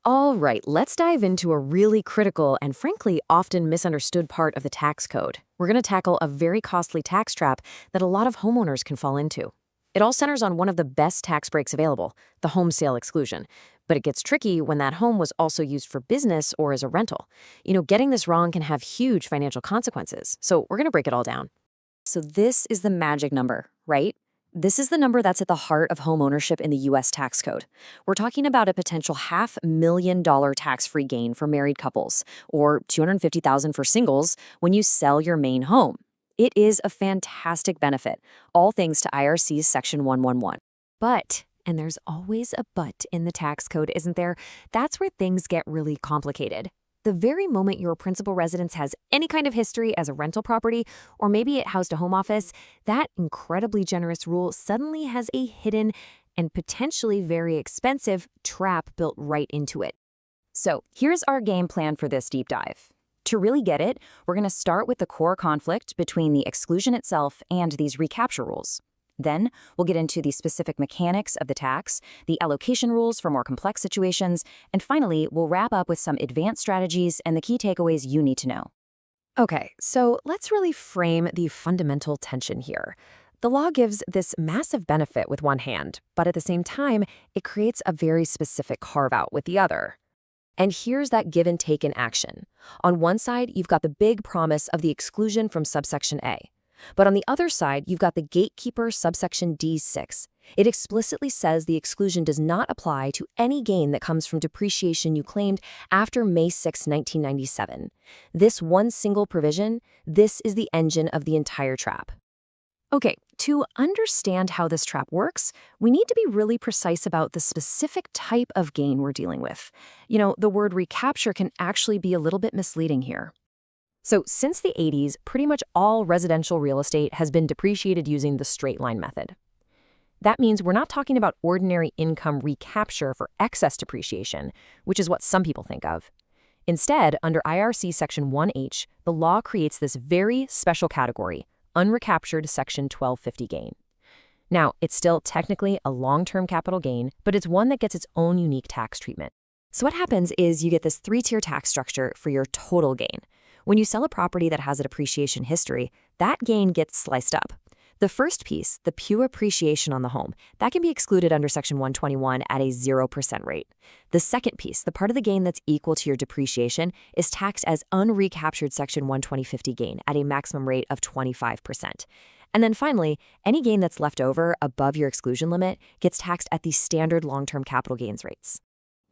All right, let's dive into a really critical and frankly often misunderstood part of the tax code. We're going to tackle a very costly tax trap that a lot of homeowners can fall into. It all centers on one of the best tax breaks available, the home sale exclusion. But it gets tricky when that home was also used for business or as a rental. Getting this wrong can have huge financial consequences. So we're going to break it all down. So this is the magic number, right? This is the number that's at the heart of home ownership in the U.S. tax code. We're talking about a potential $500,000 tax-free gain for married couples, or $250,000 for singles when you sell your main home. It is a fantastic benefit, all thanks to IRC's Section 111. But, and there's always a but in the tax code, isn't there? That's where things get really complicated. The very moment your principal residence has any kind of history as a rental property, or maybe it housed a home office, that incredibly generous rule suddenly has a hidden and potentially very expensive trap built right into it. So here's our game plan for this deep dive. To really get it, we're going to start with the core conflict between the exclusion itself and these recapture rules. Then we'll get into the specific mechanics of the tax, the allocation rules for more complex situations, and finally, we'll wrap up with some advanced strategies and the key takeaways you need to know. Okay, so let's really frame the fundamental tension here. The law gives this massive benefit with one hand, but at the same time, it creates a very specific carve-out with the other. And here's that give and take in action. On one side, you've got the big promise of the exclusion from Subsection A. But on the other side, you've got the Gatekeeper Subsection D6. It explicitly says the exclusion does not apply to any gain that comes from depreciation you claimed after May 6, 1997. This one single provision, this is the engine of the entire trap. Okay, to understand how this trap works, we need to be really precise about the specific type of gain we're dealing with. The word recapture can actually be a little bit misleading here. So since the 80s, pretty much all residential real estate has been depreciated using the straight-line method. That means we're not talking about ordinary income recapture for excess depreciation, which is what some people think of. Instead, under IRC Section 1H, the law creates this very special category, Unrecaptured Section 1250 gain. Now, it's still technically a long-term capital gain, but it's one that gets its own unique tax treatment. So what happens is you get this three-tier tax structure for your total gain. When you sell a property that has a depreciation history, that gain gets sliced up. The first piece, the pure appreciation on the home, that can be excluded under Section 121 at a 0% rate. The second piece, the part of the gain that's equal to your depreciation, is taxed as unrecaptured Section 12050 gain at a maximum rate of 25%. And then finally, any gain that's left over above your exclusion limit gets taxed at the standard long-term capital gains rates.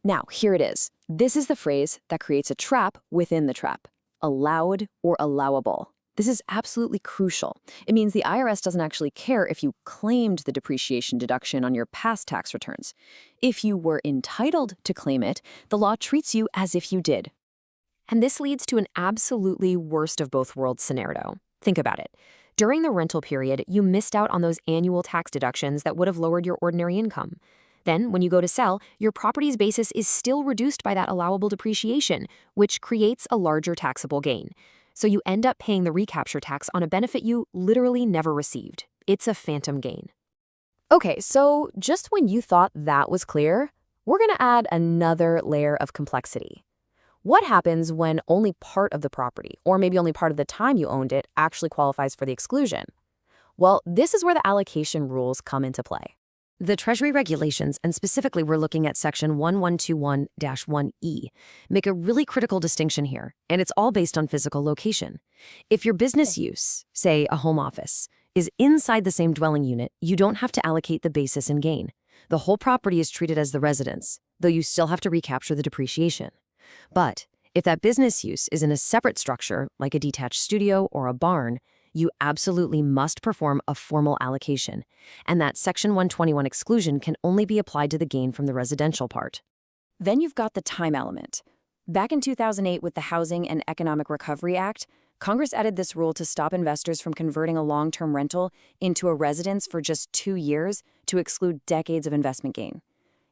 Now, here it is. This is the phrase that creates a trap within the trap. Allowed or allowable. This is absolutely crucial. It means the IRS doesn't actually care if you claimed the depreciation deduction on your past tax returns. If you were entitled to claim it, the law treats you as if you did. And this leads to an absolutely worst of both worlds scenario. Think about it. During the rental period, you missed out on those annual tax deductions that would have lowered your ordinary income. Then, when you go to sell, your property's basis is still reduced by that allowable depreciation, which creates a larger taxable gain. So you end up paying the recapture tax on a benefit you literally never received. It's a phantom gain. Okay, so just when you thought that was clear, we're going to add another layer of complexity. What happens when only part of the property, or maybe only part of the time you owned it, actually qualifies for the exclusion? Well, this is where the allocation rules come into play. The Treasury Regulations, and specifically we're looking at Section 1121-1E, make a really critical distinction here, and it's all based on physical location. If your business use, say a home office, is inside the same dwelling unit, you don't have to allocate the basis and gain. The whole property is treated as the residence, though you still have to recapture the depreciation. But if that business use is in a separate structure, like a detached studio or a barn, you absolutely must perform a formal allocation, and that Section 121 exclusion can only be applied to the gain from the residential part. Then you've got the time element. Back in 2008 with the Housing and Economic Recovery Act, Congress added this rule to stop investors from converting a long-term rental into a residence for just 2 years to exclude decades of investment gain.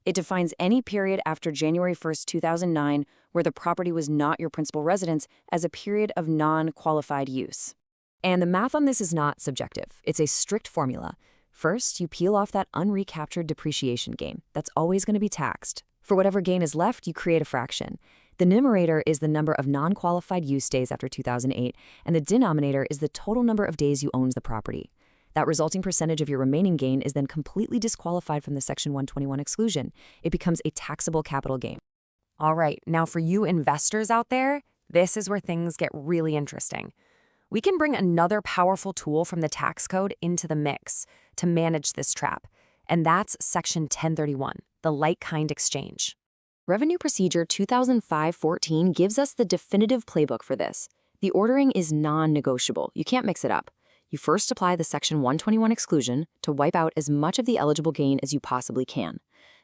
It defines any period after January 1st, 2009, where the property was not your principal residence as a period of non-qualified use. And the math on this is not subjective. It's a strict formula. First, you peel off that unrecaptured depreciation gain. That's always going to be taxed. For whatever gain is left, you create a fraction. The numerator is the number of non-qualified use days after 2008, and the denominator is the total number of days you own the property. That resulting percentage of your remaining gain is then completely disqualified from the Section 121 exclusion. It becomes a taxable capital gain. All right, now for you investors out there, this is where things get really interesting. We can bring another powerful tool from the tax code into the mix to manage this trap, and that's Section 1031, the like-kind exchange. Revenue Procedure 2005-14 gives us the definitive playbook for this. The ordering is non-negotiable. You can't mix it up. You first apply the Section 121 exclusion to wipe out as much of the eligible gain as you possibly can.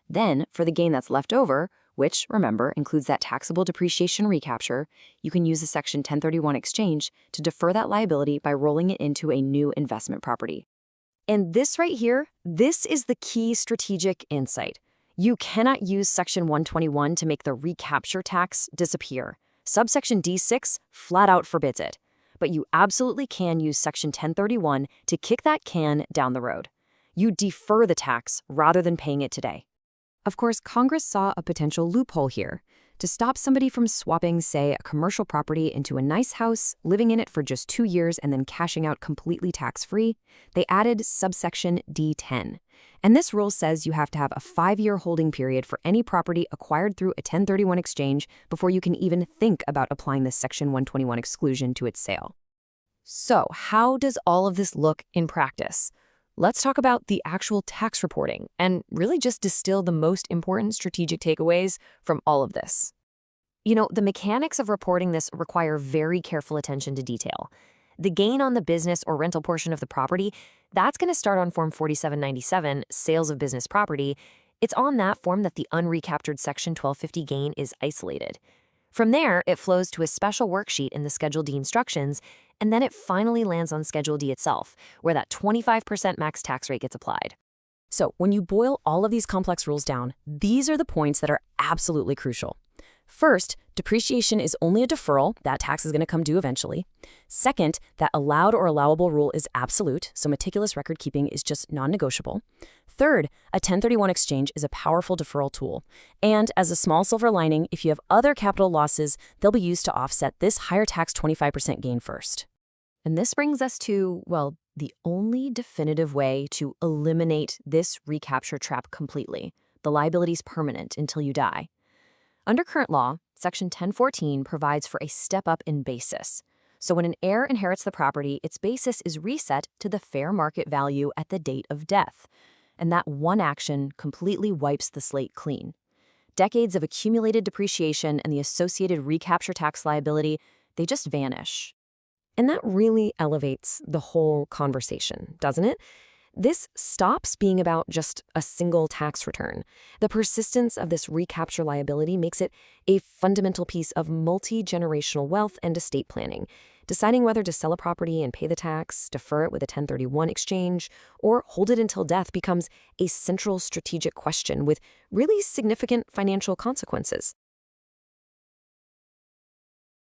Then, for the gain that's left over, which, remember, includes that taxable depreciation recapture, you can use the Section 1031 exchange to defer that liability by rolling it into a new investment property. And this right here, this is the key strategic insight. You cannot use Section 121 to make the recapture tax disappear. Subsection D6 flat out forbids it. But you absolutely can use Section 1031 to kick that can down the road. You defer the tax rather than paying it today. Of course, Congress saw a potential loophole here to stop somebody from swapping, say, a commercial property into a nice house, living in it for just 2 years, and then cashing out completely tax-free. They added Subsection D10. And this rule says you have to have a 5-year holding period for any property acquired through a 1031 exchange before you can even think about applying the Section 121 exclusion to its sale. So, how does all of this look in practice? Let's talk about the actual tax reporting and really just distill the most important strategic takeaways from all of this. You know, the mechanics of reporting this require very careful attention to detail. The gain on the business or rental portion of the property, that's going to start on Form 4797, Sales of Business Property. It's on that form that the Unrecaptured Section 1250 gain is isolated. From there, it flows to a special worksheet in the Schedule D instructions, and then it finally lands on Schedule D itself, where that 25% max tax rate gets applied. So, when you boil all of these complex rules down, these are the points that are absolutely crucial. First, depreciation is only a deferral. That tax is going to come due eventually. Second, that allowed or allowable rule is absolute, so meticulous record keeping is just non-negotiable. Third, a 1031 exchange is a powerful deferral tool. And as a small silver lining, if you have other capital losses, they'll be used to offset this higher tax 25% gain first. And this brings us to, well, the only definitive way to eliminate this recapture trap completely. The liability's permanent until you die. Under current law, Section 1014 provides for a step-up in basis. So when an heir inherits the property, its basis is reset to the fair market value at the date of death. And that one action completely wipes the slate clean. Decades of accumulated depreciation and the associated recapture tax liability, they just vanish. And that really elevates the whole conversation, doesn't it? This stops being about just a single tax return. The persistence of this recapture liability makes it a fundamental piece of multi-generational wealth and estate planning. Deciding whether to sell a property and pay the tax, defer it with a 1031 exchange, or hold it until death becomes a central strategic question with really significant financial consequences.